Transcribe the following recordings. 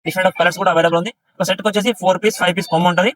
Different of colours కూడా available ఉంది. ఒక సెట్ వచ్చేసి 4 పీస్ 5 పీస్ కొమ్మ ఉంటుంది.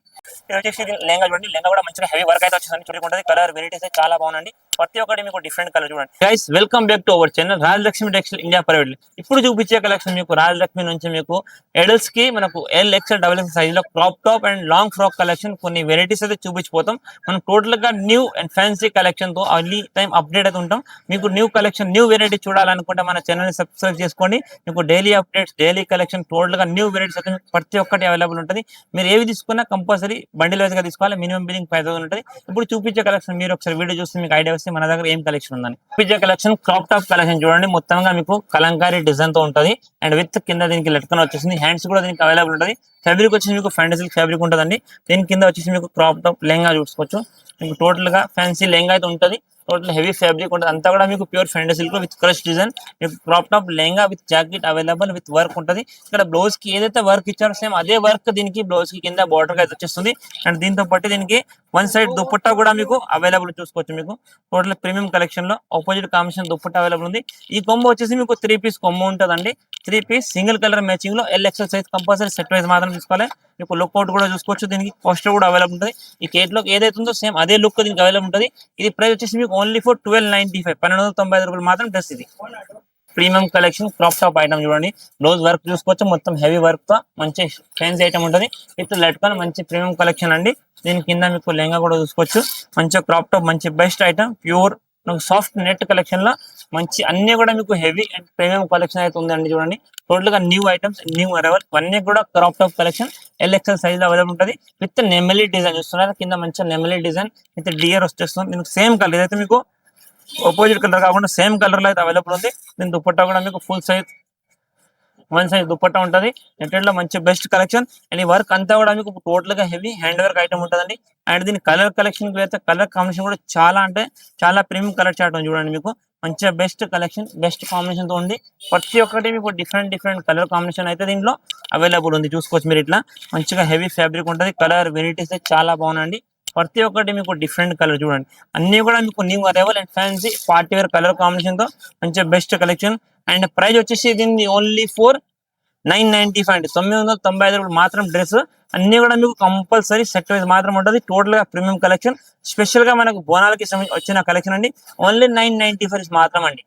ఇది వచ్చేసి లెంగా చూడండి, లెంగా కూడా మంచిగా హెవీ వర్క్ అయితే వచ్చేసి చూడకుంటుంది. కలర్ వెరైటీస్ అయితే చాలా బాగుందండి. ప్రతి ఒక్కటి మీకు డిఫరెంట్ కలర్ చూడండి. Guys welcome back to our channel Rajalakshmi textile India private. ఇప్పుడు చూపించే కలెక్షన్ మీకు రాజలక్ష్మి నుంచి మీకు ఎడల్స్ కి మనకు L XL double X size లో crop top and long frock collection కొన్ని వెరైటీస్ అయితే చూపించిపోతాం. మనం టోటల్ గా న్యూ అండ్ ఫ్యాన్సీ కలెక్షన్ తో అన్ని టైం అప్డేట్ అయితే ఉంటాం. మీకు న్యూ కలెక్షన్ న్యూ వెరైటీ చూడాలనుకుంటే మన ఛానల్ ని సబ్స్క్రైబ్ చేసుకోండి. మీకు daily updates daily collection total గా న్యూ వెరైటీస్ అయితే ప్రతి ఒక్కటి అవైలబుల్ ఉంటుంది. మీరు ఏవి తీసుకున్నా కంపల్సరీ బండిల్ వైజ్ గా తీసుకోవాలి. మినిమం బిల్లింగ్ 5,000 ఉంటుంది. ఇప్పుడు చూపించే కలెక్షన్ మీరు ఒకసారి వీడియో చూస్తే మీకు ఐడియా వస్తే మన దగ్గర ఏం కలెక్షన్ ఉందని. చూపించే కలెక్షన్ క్రాప్ టాప్ కలెక్షన్ చూడండి. మొత్తంగా మీకు కలంకారీ డిజైన్ తో ఉంటుంది అండ్ విత్ కింద దీనికి లెట్కన్ వచ్చేసింది. హ్యాండ్స్ కూడా దీనికి అవైలబుల్ ఉంటుంది. ఫ్యాబ్రిక్ వచ్చేసి మీకు ఫ్యాంటసీ ఫ్యాబ్రిక్ ఉంటుందండి. దీని కింద వచ్చేసి మీకు క్రాప్ టాప్ లెహంగా చూసుకోవచ్చు. మీకు టోటల్ గా ఫ్యాన్సీ లెహంగా అయితే ఉంటుంది. టోటల్ హెవీ ఫ్యాబ్రిక్ ఉంటుంది. అంతా కూడా మీకు pure fantasy silk with crush design. మీకు crop top lehenga with jacket available with work ఉంటుంది. ఇక్కడ బ్లౌజ్ కి ఏదైతే వర్క్ ఇచ్చారో సేమ్ అదే వర్క్ దీనికి బ్లౌజ్ కి కింద బార్డర్ అయితే వచ్చేస్తుంది. అండ్ దీంతో పాటు దీనికి వన్ సైడ్ దుపట్టా కూడా మీకు అవైలబుల్ చూసుకోవచ్చు. మీకు టోటల్ ప్రీమియం కలెక్షన్ లో ఆపోజిట్ కాంబినేషన్ దుపట్టా అవైలబుల్ ఉంది. ఈ కొమ్మ వచ్చేసి మీకు 3 పీస్ కొమ్మ ఉంటుందండి. 3 పీస్ సింగిల్ కలర్ మ్యాచింగ్ లో L XL size compulsory set wise మాత్రం తీసుకోవాలి. మీకు లుక్ అవుట్ కూడా చూసుకోవచ్చు. దీనికి పోస్టర్ కూడా అవైలబుల్ ఉంటుంది. ఈ కేట్ లో ఏదైతే ఉందో సేమ్ అదే లుక్ దీనికి అవైలబుల్ ఉంటుంది. ఇది ప్రైస్ వచ్చేసి మీకు ఓన్లీ ఫర్ 1295 1295 రూపాయలు మాత్రం డ్రెస్. ఇది premium collection crop top item చూడండి. బ్లౌజ్ వర్క్ చూసుకోవచ్చు. మొత్తం హెవీ వర్క్ తో మంచి ఫ్యాన్సీ ఐటమ్ ఉంటుంది. విత్ లెట్కన్ మంచి ప్రీమియం కలెక్షన్ అండి. దీని కింద మీకు లెహంగా కూడా చూసుకోవచ్చు. మంచిగా క్రాప్ టాప్ మంచి best item pure soft net collection లో మంచి అన్ని కూడా మీకు హెవీ అండ్ ప్రీమియం కలెక్షన్ అయితే ఉందండి. చూడండి టోటల్ గా న్యూ ఐటమ్స్ న్యూ అరైవల్ అన్ని కూడా crop top collection L XL size లో అవైలబుల్ ఉంటుంది. విత్ నెమలి డిజైన్ చూస్తున్నారు. కింద మంచిగా నెమలి డిజైన్ విత్ డియర్ వచ్చేస్తుంది. దీనికి సేమ్ కలర్ ఇదైతే మీకు ఆపోజిట్ కలర్ కాకుండా సేమ్ కలర్ లో అయితే అవైలబుల్ ఉంది. దీని దుపట్టా కూడా మీకు full size one size dupatta ఉంటుంది. నెట్టెడ్ లో మంచి బెస్ట్ కలెక్షన్ అండ్ ఈ వర్క్ అంతా కూడా మీకు టోటల్ గా హెవీ హ్యాండ్ వర్క్ ఐటమ్ ఉంటుందండి. అండ్ దీని కలర్ కలెక్షన్ అయితే కలర్ కాంబినేషన్ కూడా చాలా అంటే చాలా ప్రీమియం కలర్ చార్ట్ చూడండి. మీకు మంచిగా బెస్ట్ కలెక్షన్ బెస్ట్ కాంబినేషన్ తో ఉంది. ప్రతి ఒక్కటి మీకు డిఫరెంట్ డిఫరెంట్ కలర్ కాంబినేషన్ అయితే దీంట్లో అవైలబుల్ ఉంది. చూసుకోవచ్చు మీరు. ఇట్లా మంచిగా హెవీ ఫ్యాబ్రిక్ ఉంటుంది. కలర్ వెరైటీస్ అయితే చాలా బాగున్నాయండి. ప్రతి ఒక్కటి మీకు డిఫరెంట్ కలర్ చూడండి. అన్ని కూడా మీకు new arrival and fancy party wear colour combination తో మంచిగా బెస్ట్ కలెక్షన్. అండ్ ప్రైస్ వచ్చేసి దీన్ని ఓన్లీ ఫర్ 995 995 మాత్రం డ్రెస్. అన్ని కూడా మీకు కంపల్సరీ సెట్ వైజ్ మాత్రం ఉంటుంది. టోటల్ గా ప్రీమియం కలెక్షన్ స్పెషల్ గా మనకు బోనాలకి వచ్చిన కలెక్షన్ అండి. ఓన్లీ 995 మాత్రం అండి.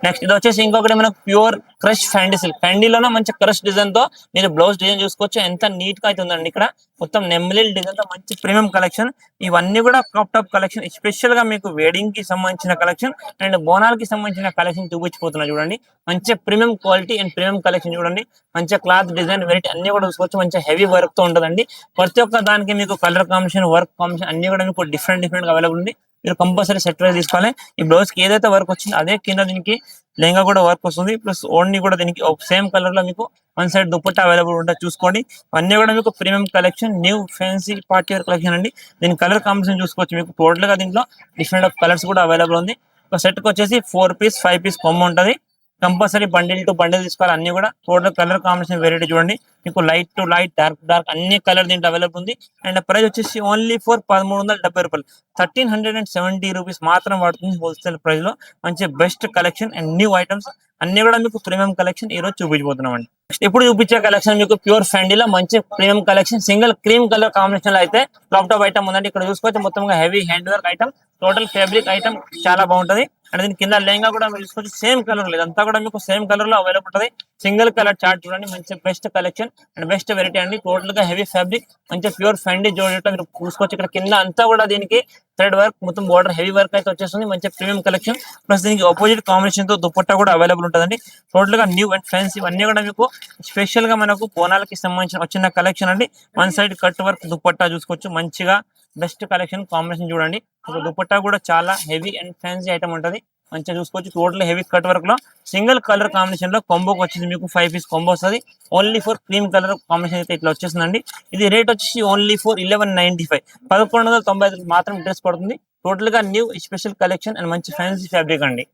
నెక్స్ట్ ఇది వచ్చేసి ఇంకొకటి మనకు ప్యూర్ క్రష్ ఫ్యాండీ ఫ్యాండీలోనే మంచి క్రష్ డిజైన్ తో మీరు బ్లౌజ్ డిజైన్ చూసుకోవచ్చు. ఎంత నీట్ గా అయితే ఉందండి. ఇక్కడ మొత్తం నెమ్మిలి డిజైన్ తో మంచి ప్రీమియం కలెక్షన్. ఇవన్నీ కూడా క్రాప్ టాప్ కలెక్షన్ స్పెషల్ గా మీకు వెడ్డింగ్ కి సంబంధించిన కలెక్షన్ అండ్ బోనాలకి సంబంధించిన కలెక్షన్ చూపించిపోతున్నా చూడండి. మంచి premium quality and premium collection చూడండి. మంచిగా క్లాత్ డిజైన్ వెరైటీ అన్ని కూడా చూసుకోవచ్చు. మంచి హెవీ వర్క్ తో ఉంటుందండి. ప్రతి ఒక్క దానికి మీకు కలర్ కాంబినేషన్ వర్క్ కాంబినేషన్ అన్ని కూడా మీకు డిఫరెంట్ డిఫరెంట్ గా అవైలబుల్ ఉంది. మీరు కంపల్సరీ సెట్ వైజ్ తీసుకోవాలి. ఈ బ్లౌజ్ కి ఏదైతే వర్క్ వచ్చిందో అదే కింద దీనికి లెహంగా కూడా వర్క్ వస్తుంది. ప్లస్ ఓన్లీ కూడా దీనికి సేమ్ కలర్ లో మీకు వన్ సైడ్ దుపట్టా అవైలబుల్ ఉంటుంది. చూసుకోండి. అన్ని కూడా మీకు premium collection new fancy party wear collection అండి. దీని కలర్ కాంబినేషన్ చూసుకోవచ్చు. మీకు టోటల్ గా దీంట్లో డిఫరెంట్ ఆఫ్ కలర్స్ కూడా అవైలబుల్ ఉంది. ఒక సెట్ కి వచ్చేసి 4 పీస్ 5 పీస్ కొమ్మ ఉంటుంది. కంపల్సరీ బండిల్ టు బండిల్ తీసుకోవాలి. అన్ని కూడా టోటల్ కలర్ కాంబినేషన్ వెరైటీ చూడండి. మీకు light to light dark dark అన్ని కలర్ దీంట్లో అవైలబుల్ ఉంది. అండ్ ప్రైస్ వచ్చేసి ఓన్లీ ఫర్ 1370 రూపాయలు 1370 రూపీస్ మాత్రం పడుతుంది హోల్సేల్ ప్రైస్ లో. మంచి best collection and new items అన్ని కూడా మీకు ప్రీమియం కలెక్షన్ ఈ రోజు చూపించబోతున్నాం అండి. ఇప్పుడు చూపించే కలెక్షన్ మీకు ప్యూర్ ఫ్యాండీలో మంచి premium collection single cream colour combination లో అయితే క్రాప్ టాప్ ఐటమ్ ఉందండి. ఇక్కడ చూసుకోవచ్చు మొత్తంగా heavy hand work item total fabric item చాలా బాగుంటది. అండ్ దీని కింద లెహంగా కూడా మీరు చూసుకోవచ్చు. సేమ్ కలర్ లేదు అంతా కూడా మీకు సేమ్ కలర్ లో అవైలబుల్ ఉంటుంది. సింగిల్ కలర్ చార్ట్ చూడండి. మంచి best collection and best variety అండి. టోటల్ గా హెవీ ఫ్యాబ్రిక్ మంచి ప్యూర్ ఫ్యాండీ జోడెట్ మీరు చూసుకోవచ్చు. ఇక్కడ కింద అంతా కూడా దీనికి థ్రెడ్ వర్క్ మొత్తం బోర్డర్ హెవీ వర్క్ అయితే వచ్చేస్తుంది. మంచి ప్రీమియం కలెక్షన్ ప్లస్ దీనికి ఆపోజిట్ కాంబినేషన్ తో దుపట్టా కూడా అవైలబుల్ ఉంటుందండి. టోటల్ గా న్యూ అండ్ ఫ్యాన్సీ ఇవన్నీ కూడా మీకు స్పెషల్ గా మనకు బోనాలకి సంబంధించిన వచ్చిన కలెక్షన్ అండి. One side cut work dupatta చూసుకోవచ్చు. మంచిగా బెస్ట్ కలెక్షన్ కాంబినేషన్ చూడండి. దుపట్టా కూడా చాలా హెవీ అండ్ ఫ్యాన్సీ ఐటమ్ ఉంటుంది. మంచిగా చూసుకోవచ్చు. టోటల్ హెవీ కట్ వర్క్ లో సింగిల్ కలర్ కాంబినేషన్ లో కొంబోకి వచ్చేసి మీకు 5 పీస్ కొంబో వస్తుంది. Only for cream colour combination అయితే ఇట్లా వచ్చేసిందండి. ఇది రేట్ వచ్చేసి ఓన్లీ ఫర్ 1195 1195 మాత్రం డ్రెస్ పడుతుంది. టోటల్ గా న్యూ స్పెషల్ కలెక్షన్ అండ్ మంచి ఫ్యాన్సీ ఫ్యాబ్రిక్ అండి.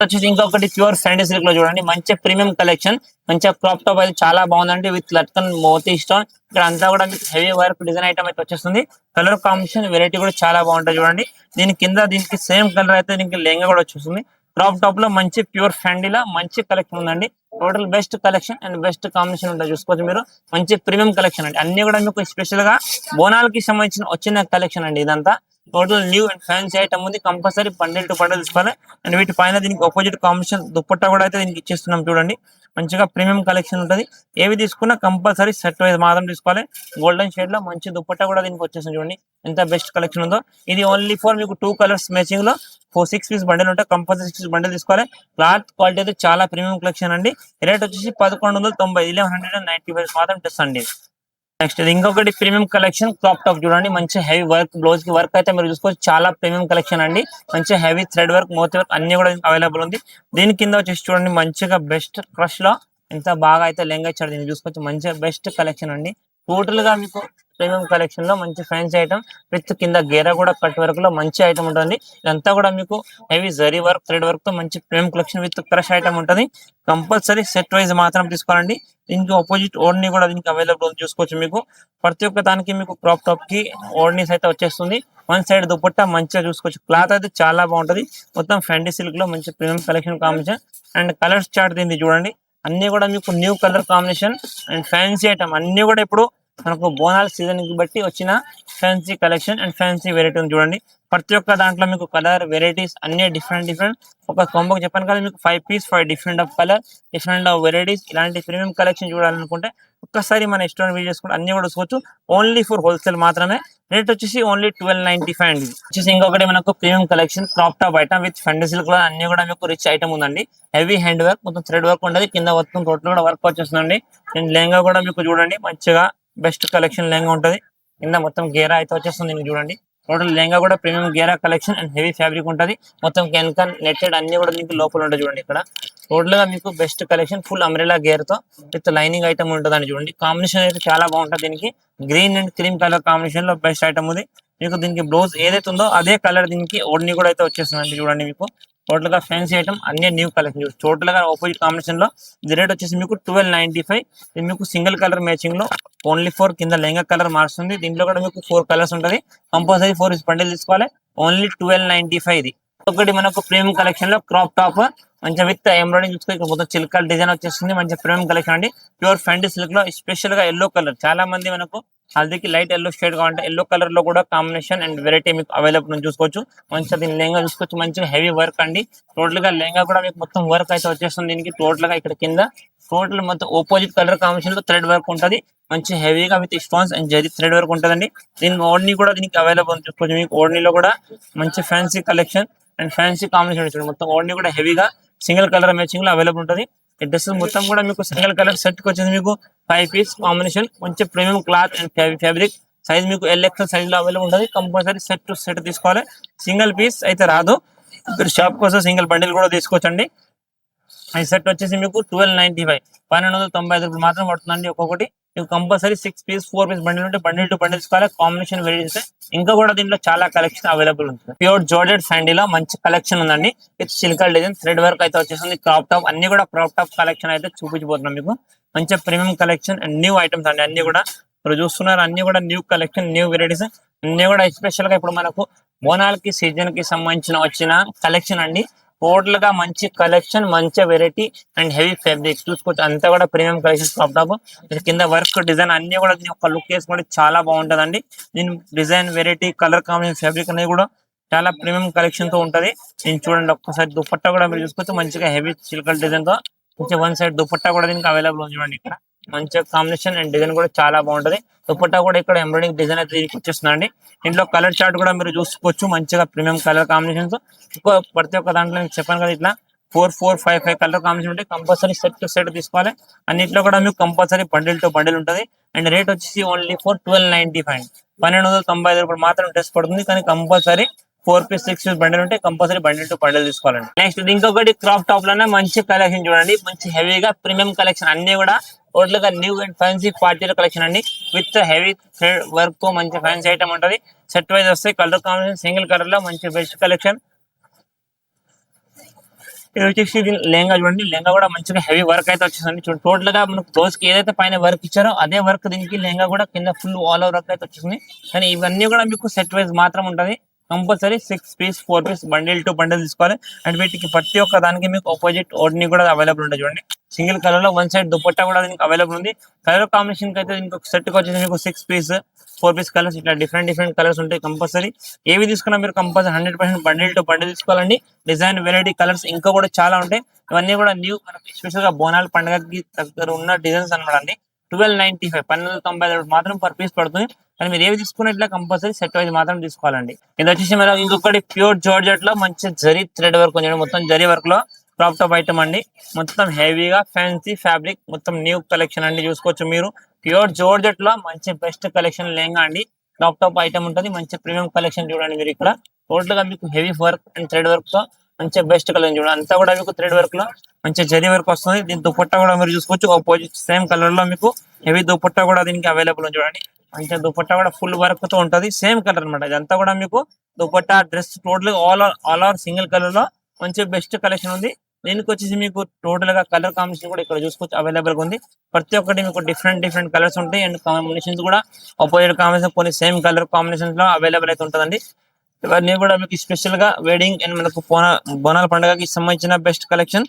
వచ్చేసి ఇంకొకటి ప్యూర్ ఫ్యాంటసీ సిల్క్ లో చూడండి. మంచి ప్రీమియం కలెక్షన్ మంచిగా క్రాప్ టాప్ అయితే చాలా బాగుందండి. విత్ లట్కన్ మోతీ స్టోన్ ఇక్కడ అంతా కూడా హెవీ వర్క్ డిజైన్ ఐటమ్ అయితే వచ్చేస్తుంది. కలర్ కాంబినేషన్ వెరైటీ కూడా చాలా బాగుంటుంది చూడండి. దీని కింద దీనికి సేమ్ కలర్ అయితే దీనికి లెహంగా కూడా వచ్చేస్తుంది. క్రాప్ టాప్ లో మంచి ప్యూర్ ఫ్యాండీలా మంచి కలెక్షన్ ఉందండి. Total best collection and best combination ఉంటుంది చూసుకోవచ్చు మీరు. మంచి ప్రీమియం కలెక్షన్ అండి. అన్ని కూడా మీకు స్పెషల్ గా బోనాలకి సంబంధించిన వచ్చిన కలెక్షన్ అండి. ఇదంతా total new and fancy item ఉంది. కంపల్సరీ బండిల్ టు బండిల్ తీసుకోవాలి. అండ్ వీటి పైన దీనికి ఆపోజిట్ కాంబినేషన్ దుప్పట్టా కూడా అయితే దీనికి ఇచ్చేస్తున్నాం చూడండి. మంచిగా ప్రీమియం కలెక్షన్ ఉంటుంది. ఏవి తీసుకున్నా కంపల్సరీ సెట్ వైజ్ మాత్రం తీసుకోవాలి. గోల్డెన్ షేడ్ లో మంచి దుప్పట్టా కూడా దీనికి వచ్చేస్తుంది చూడండి. ఎంత బెస్ట్ కలెక్షన్ ఉందో. ఇది ఓన్లీ ఫర్ మీకు 2 కలర్స్ మ్యాచింగ్ లో 6 పీస్ బండిల్ ఉంటాయి. కంపల్సరీ 6 బండిల్ తీసుకోవాలి. క్లాత్ క్వాలిటీ అయితే చాలా ప్రీమియం కలెక్షన్ అండి. రేట్ వచ్చేసి 1190 1195 మాత్రం తెస్తండి. నెక్స్ట్ ఇది ఇంకొకటి ప్రీమియం కలెక్షన్ క్రాప్ టాప్ చూడండి. మంచి హెవీ వర్క్ బ్లౌజ్ కి వర్క్ అయితే మీరు చూసుకోవచ్చు. చాలా ప్రీమియం కలెక్షన్ అండి. మంచి హెవీ థ్రెడ్ వర్క్ మోతీ వర్క్ అన్ని కూడా అవైలబుల్ ఉంది. దీని కింద వచ్చేసి చూడండి మంచిగా బెస్ట్ క్రష్ లో ఎంత బాగా అయితే లెంగా ఇచ్చాడు. దీన్ని చూసుకోవచ్చు. మంచిగా బెస్ట్ కలెక్షన్ అండి. టోటల్ గా మీకు ప్రీమియం కలెక్షన్ లో మంచి ఫ్యాన్సీ ఐటమ్ విత్ కింద గేరా కూడా కట్ వర్క్ లో మంచి ఐటమ్ ఉంటుంది. ఇదంతా కూడా మీకు heavy zari work thread work తో మంచి premium collection with crush item ఉంటుంది. కంపల్సరీ సెట్ వైజ్ మాత్రం తీసుకోవాలండి. దీనికి ఆపోజిట్ ఓడ్ని కూడా దీనికి అవైలబుల్ చూసుకోవచ్చు. మీకు ప్రతి ఒక్క దానికి మీకు క్రాప్ టాప్ కి ఓడ్నీస్ అయితే వచ్చేస్తుంది. వన్ సైడ్ దుపట్టా మంచిగా చూసుకోవచ్చు. క్లాత్ అయితే చాలా బాగుంటది. మొత్తం ఫెండీ సిల్క్ లో మంచి premium collection combination and colours chart దీనికి చూడండి. అన్ని కూడా మీకు new colour combination and fancy item అన్ని కూడా ఇప్పుడు మనకు బోనాల సీజన్ కి బట్టి వచ్చిన fancy collection and fancy variety చూడండి. ప్రతి ఒక్క దాంట్లో మీకు కలర్ వెరైటీస్ అన్ని డిఫరెంట్ ఒక కొంబకు చెప్పాను కదా మీకు 5 piece 5 different of colour different of varieties. ఇలాంటి ప్రీమియం కలెక్షన్ చూడాలనుకుంటే ఒక్కసారి మన ఇష్టం వీడియోస్ కూడా అన్ని కూడా చూసుకోవచ్చు. ఓన్లీ ఫర్ హోల్సేల్ మాత్రమే. రేట్ వచ్చేసి ఓన్లీ 1295 అండి. వచ్చేసి ఇంకొకటి మనకు premium collection crop top item with fendi silk లో అన్ని కూడా మీకు రిచ్ ఐటమ్ ఉందండి. హెవీ హ్యాండ్ వర్క్ మొత్తం థ్రెడ్ వర్క్ ఉంటుంది. కింద మొత్తం టోటల్ కూడా వర్క్ వచ్చేస్తుందండి. అండ్ లెహంగా కూడా మీకు చూడండి మంచిగా బెస్ట్ కలెక్షన్ లెహంగా ఉంటుంది. కింద మొత్తం గేరా అయితే వచ్చేస్తుంది మీకు చూడండి. టోటల్ లెహంగా కూడా premium Gera collection and heavy fabric ఉంటుంది. మొత్తం కెన్కన్ నెట్టెడ్ అన్ని కూడా మీకు లోపల ఉంటుంది చూడండి. ఇక్కడ టోటల్ గా మీకు best collection full umbrella gear తో విత్ లైనింగ్ ఐటమ్ ఉంటుందని చూడండి. కాంబినేషన్ అయితే చాలా బాగుంటుంది. దీనికి green and cream colour combination లో బెస్ట్ ఐటమ్ ఉంది. మీకు దీనికి బ్లౌజ్ ఏదైతే ఉందో అదే కలర్ దీనికి ఓడ్ని కూడా అయితే వచ్చేస్తుంది చూడండి. మీకు టోటల్ గా ఫ్యాన్సీ ఐటమ్ అన్ని న్యూ కలెక్షన్ టోటల్ గా ఆపోజిట్ కాంబినేషన్ లో ఇది రేట్ వచ్చేసి మీకు 1295. ఇది మీకు సింగిల్ కలర్ మ్యాచింగ్ లో ఓన్లీ 4 కింద లెహంగా కలర్ మారుస్తుంది. దీంట్లో కూడా మీకు 4 కలర్స్ ఉంటుంది. కంపల్సరీ 4 బండిల్ తీసుకోవాలి. ఓన్లీ 1295 ఇది. ఒకటి మనకు ప్రీమియం కలెక్షన్ లో క్రాప్ టాప్ మంచిగా విత్ ఎంబ్రాయిడింగ్ చూసుకో. ఇక్కడ మొత్తం చిల్కల్ డిజైన్ వచ్చేస్తుంది. మంచి ప్రీమియం కలెక్షన్ అండి. ప్యూర్ ఫ్యాండీ సిల్క్ లో స్పెషల్ గా ఎల్లో కలర్ చాలా మంది మనకు హల్దీకి లైట్ ఎల్లో షేడ్ కావాలంటే ఎల్లో కలర్ లో కూడా కాంబినేషన్ అండ్ వెరైటీ మీకు అవైలబుల్ చూసుకోవచ్చు. మంచిగా దీని లెహంగా చూసుకోవచ్చు. మంచిగా హెవీ వర్క్ అండి. టోటల్ గా లెహంగా కూడా మీకు మొత్తం వర్క్ అయితే వచ్చేస్తుంది. దీనికి టోటల్ గా ఇక్కడ కింద టోటల్ మొత్తం ఆపోజిట్ కలర్ కాంబినేషన్ లో థ్రెడ్ వర్క్ ఉంటుంది. మంచి హెవీగా with stones and zari thread work ఉంటుందండి. దీని ఓడ్ని కూడా దీనికి అవైలబుల్ చూసుకోవచ్చు. మీకు ఓడ్నీలో కూడా మంచి fancy collection and fancy combination మొత్తం ఓడ్ని కూడా హెవీగా సింగిల్ కలర్ మ్యాచింగ్ లో అవైలబుల్ ఉంటుంది. ఈ డ్రెస్ మొత్తం కూడా మీకు సింగిల్ కలర్ సెట్ కి వచ్చేసి మీకు 5 పీస్ కాంబినేషన్ మంచి premium cloth and fabric size మీకు LXL సైజ్ లో అవైలబుల్ ఉంటుంది. కంపల్సరీ సెట్ టు సెట్ తీసుకోవాలి. సింగిల్ పీస్ అయితే రాదు. మీరు షాప్ కోసం సింగిల్ బండిల్ కూడా తీసుకోవచ్చండి. ఈ సెట్ వచ్చేసి మీకు 1295 1295 మాత్రం పడుతుందండి ఒక్కొక్కటి. మీకు కంపల్సరీ 6 పీస్ 4 పీస్ బండిల్ ఉంటే బండిల్ టు బండిల్ తీసుకోవాలి. కాంబినేషన్ వెరైటీస్ ఇంకా కూడా దీంట్లో చాలా కలెక్షన్ అవైలబుల్ ఉంటుంది. ప్యూర్ జార్జెట్ ఫ్యాండీలో మంచి కలెక్షన్ ఉందండి. విత్ సిల్కల్ డిజైన్ థ్రెడ్ వర్క్ అయితే వచ్చేస్తుంది. క్రాప్ టాప్ అన్ని కూడా క్రాప్ టాప్ కలెక్షన్ అయితే చూపించబోతున్నాం మీకు. మంచి premium collection and new items అండి. అన్ని కూడా మీరు చూస్తున్నారు. అన్ని కూడా న్యూ కలెక్షన్ న్యూ వెరైటీస్ అన్ని కూడా స్పెషల్ గా ఇప్పుడు మనకు బోనాలకి సీజన్ కి సంబంధించిన వచ్చిన కలెక్షన్ అండి. టోటల్ గా మంచి కలెక్షన్ మంచి వెరైటీ అండ్ హెవీ ఫ్యాబ్రిక్ చూసుకోవచ్చు. అంతా కూడా ప్రీమియం కలెక్షన్ క్రాప్ టాప్ కింద వర్క్ డిజైన్ అన్ని కూడా ఒక లుక్ వేసుకుంటే చాలా బాగుంటదండి. దీని design variety colour combination fabric అనేది కూడా చాలా ప్రీమియం కలెక్షన్ తో ఉంటది. నేను చూడండి ఒక్కసారి దుపట్టా కూడా మీరు చూసుకోవచ్చు. మంచిగా హెవీ చిల్కల్ డిజైన్ తో మంచి వన్ సైడ్ దుపట్టా కూడా దీనికి అవైలబుల్ ఉంది చూడండి. ఇక్కడ మంచిగా కాంబినేషన్ అండ్ డిజైన్ కూడా చాలా బాగుంటది. దుపట్టా కూడా ఇక్కడ ఎంబ్రాయిడింగ్ డిజైన్ అయితే దీనికి వచ్చేస్తుందండి. ఇంట్లో కలర్ చార్ట్ కూడా మీరు చూసుకోవచ్చు. మంచిగా ప్రీమియం కలర్ కాంబినేషన్స్ ప్రతి ఒక్క దాంట్లో నేను చెప్పాను కదా ఇట్లా 4 4 5 5 కలర్ కాంబినేషన్ ఉంటే కంపల్సరీ సెట్ టు సెట్ తీసుకోవాలి. అన్నిట్లో కూడా మీకు కంపల్సరీ బండిల్ టు బండిల్ ఉంటుంది. అండ్ రేట్ వచ్చేసి ఓన్లీ ఫర్ 1295 1295 మాత్రం డ్రెస్ పడుతుంది. కానీ కంపల్సరీ 4 పీస్ 6 పీస్ బండిల్ ఉంటే కంపల్సరీ బండిల్ టు బండిల్ తీసుకోవాలండి. నెక్స్ట్ ఇంకొకటి క్రాప్ టాప్ లోనే మంచి కలెక్షన్ చూడండి. మంచి హెవీగా ప్రీమియం కలెక్షన్ అన్ని కూడా టోటల్ గా new and fancy party collection అండి. విత్ హెవీ థ్రెడ్ వర్క్ తో మంచి ఫ్యాన్సీ ఐటమ్ ఉంటుంది. సెట్ వైజ్ వస్తాయి. కలర్ కాంబినేషన్ సింగిల్ కలర్ లో మంచి బెస్ట్ కలెక్షన్. ఇది వచ్చేసి లెహంగా చూడండి. లెహంగా కూడా మంచిగా హెవీ వర్క్ అయితే వచ్చేసింది. చూడండి టోటల్ గా మనకు క్లోజ్ కి ఏదైతే పైన వర్క్ ఇచ్చారో అదే వర్క్ దీనికి లెహంగా కూడా కింద ఫుల్ ఆల్ ఓవర్ వర్క్ అయితే వచ్చేసింది. కానీ ఇవన్నీ కూడా మీకు సెట్ వైజ్ మాత్రం ఉంటది. Compulsory 6 piece 4 piece bundle to bundle తీసుకోవాలి. అండ్ వీటికి ప్రతి ఒక్క దానికి మీకు ఆపోజిట్ ఓడ్ని కూడా అవైలబుల్ ఉంటుంది చూడండి. సింగిల్ కలర్ లో వన్ సైడ్ దుపట్టా కూడా దీనికి అవైలబుల్ ఉంది. కలర్ కాంబినేషన్ కి అయితే దీనికి ఒక సెట్ కి వచ్చేసి మీకు 6 పీస్ 4 పీస్ కలర్స్ ఇట్లా డిఫరెంట్ కలర్స్ ఉంటాయి. కంపల్సరీ ఏవి తీసుకున్నా మీరు కంపల్సరీ 100% బండిల్ టు బండిల్ తీసుకోవాలండి. డిజైన్ వెరైటీ కలర్స్ ఇంకా కూడా చాలా ఉంటాయి. ఇవన్నీ కూడా న్యూ మనకి స్పెషల్ గా బోనాల పండుగకి దగ్గర ఉన్న డిజైన్స్ అనమాట అండి. 1295 1295 మాత్రం పర్ పీస్ పడుతుంది. కానీ మీరు ఏవి తీసుకున్నట్లే కంపల్సరీ సెట్ వైజ్ మాత్రం తీసుకోవాలండి. ఇది వచ్చేసి మనం ఇంకొకటి ప్యూర్ జార్జెట్ లో మంచి జరీ థ్రెడ్ వర్క్ ఉంది. మొత్తం జరీ వర్క్ లో క్రాప్ టాప్ ఐటమ్ అండి. మొత్తం హెవీగా ఫ్యాన్సీ ఫ్యాబ్రిక్ మొత్తం న్యూ కలెక్షన్ అండి. చూసుకోవచ్చు మీరు ప్యూర్ జార్జెట్ లో మంచి బెస్ట్ కలెక్షన్ లెహంగా అండి. క్రాప్ టాప్ ఐటమ్ ఉంటుంది. మంచి ప్రీమియం కలెక్షన్ చూడండి మీరు ఇక్కడ టోటల్ గా మీకు heavy work and thread work తో మంచి బెస్ట్ కలెక్షన్ చూడండి. అంతా కూడా మీకు థ్రెడ్ వర్క్ లో మంచి జరీ వర్క్ వస్తుంది. దీని దుపట్టా కూడా మీరు చూసుకోవచ్చు ఆపోజిట్ సేమ్ కలర్ లో మీకు హెవీ దుపట్టా కూడా దీనికి అవైలబుల్ ఉంది చూడండి. మంచిగా దుపట్టా కూడా ఫుల్ వర్క్ తో ఉంటది. సేమ్ కలర్ అనమాట. ఇదంతా కూడా మీకు dupatta dress total all over single colour లో మంచి బెస్ట్ కలెక్షన్ ఉంది. దీనికి వచ్చేసి మీకు టోటల్ గా కలర్ కాంబినేషన్ కూడా ఇక్కడ చూసుకోవచ్చు అవైలబుల్ గా ఉంది. ప్రతి ఒక్కటి మీకు డిఫరెంట్ కలర్స్ ఉంటాయి. అండ్ కాంబినేషన్స్ కూడా ఆపోజిట్ కాంబినేషన్ కొన్ని సేమ్ కలర్ కాంబినేషన్స్ లో అవైలబుల్ అయితే ఉంటుందండి. ఇవన్నీ కూడా మీకు స్పెషల్ గా వెడ్డింగ్ అండ్ మనకు బోనాల పండుగకి సంబంధించిన బెస్ట్ కలెక్షన్.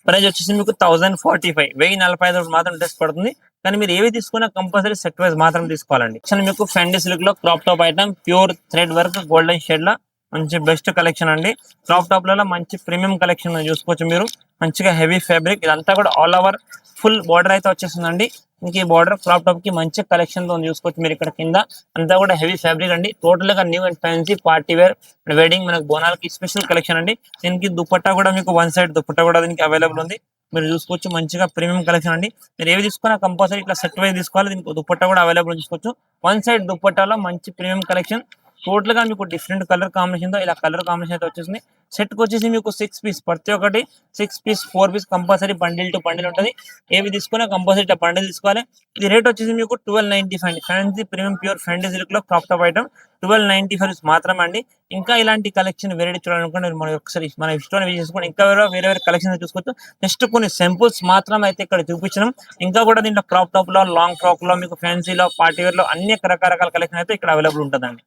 ప్రైస్ వచ్చేసి మీకు 1045 1045 మాత్రం డ్రెస్ పడుతుంది. కానీ మీరు ఏవి తీసుకున్నా కంపల్సరీ సెట్ వైజ్ మాత్రం తీసుకోవాలండి. మీకు ఫెండీ సిల్క్ లో crop top item pure thread work golden shade లో మంచి బెస్ట్ కలెక్షన్ అండి. క్రాప్ టాప్ లలో మంచి ప్రీమియం కలెక్షన్ చూసుకోవచ్చు మీరు. మంచిగా హెవీ ఫ్యాబ్రిక్ ఇదంతా కూడా ఆల్ ఓవర్ ఫుల్ బార్డర్ అయితే వచ్చేస్తుందండి. ఇంక ఈ బార్డర్ క్రాప్ టాప్ కి మంచి కలెక్షన్ తో చూసుకోవచ్చు మీరు ఇక్కడ కింద అంతా కూడా హెవీ ఫ్యాబ్రిక్ అండి. టోటల్ గా new and fancy party wear wedding మనకు బోనాలకి స్పెషల్ కలెక్షన్ అండి. దీనికి దుపట్టా కూడా మీకు వన్ సైడ్ దుపట్టా కూడా దీనికి అవైలబుల్ ఉంది. మీరు చూసుకోవచ్చు మంచిగా ప్రీమియం కలెక్షన్ అండి. మీరు ఏవి తీసుకున్నా కంపల్సరీ ఇట్లా సెట్ వైజ్ తీసుకోవాలి. దీనికి దుపట్టా కూడా అవైలబుల్ చూసుకోవచ్చు. వన్ సైడ్ దుపట్టాలో మంచి ప్రీమియం కలెక్షన్ టోటల్ గా మీకు డిఫరెంట్ కలర్ కాంబినేషన్ తో ఇలా కలర్ కాంబినేషన్ అయితే వచ్చేసింది. సెట్ కి వచ్చేసి మీకు 6 పీస్ ప్రతి ఒక్కటి 6 piece 4 piece compulsory bundle to bundle ఉంటుంది. ఏవి తీసుకున్నా కంపల్సరీ ఇట్లా బండిల్ తీసుకోవాలి. ఇది రేట్ వచ్చేసి మీకు 1295 ఫ్యాన్సీ ప్రీమియం ప్యూర్ ఫ్యాండీ సిల్క్ లో క్రాప్ టాప్ ఐటమ్ 1295 మాత్రమే అండి. ఇంకా ఇలాంటి కలెక్షన్ వెరైటీ చూడాలనుకుంటే మనం ఒకసారి మన ఇష్టం చేసుకోండి. ఇంకా వేరే కలెక్షన్ చూసుకోవచ్చు. జస్ట్ కొన్ని సింపుల్స్ మాత్రం అయితే ఇక్కడ చూపించడం. ఇంకా కూడా దీంట్లో క్రాప్ టాప్ లో లాంగ్ ఫ్రాక్ లో మీకు ఫ్యాన్సీలో పార్టీ వేర్ లో అన్ని రకరకాల కలెక్షన్ అయితే ఇక్కడ అవైలబుల్ ఉంటుందండి.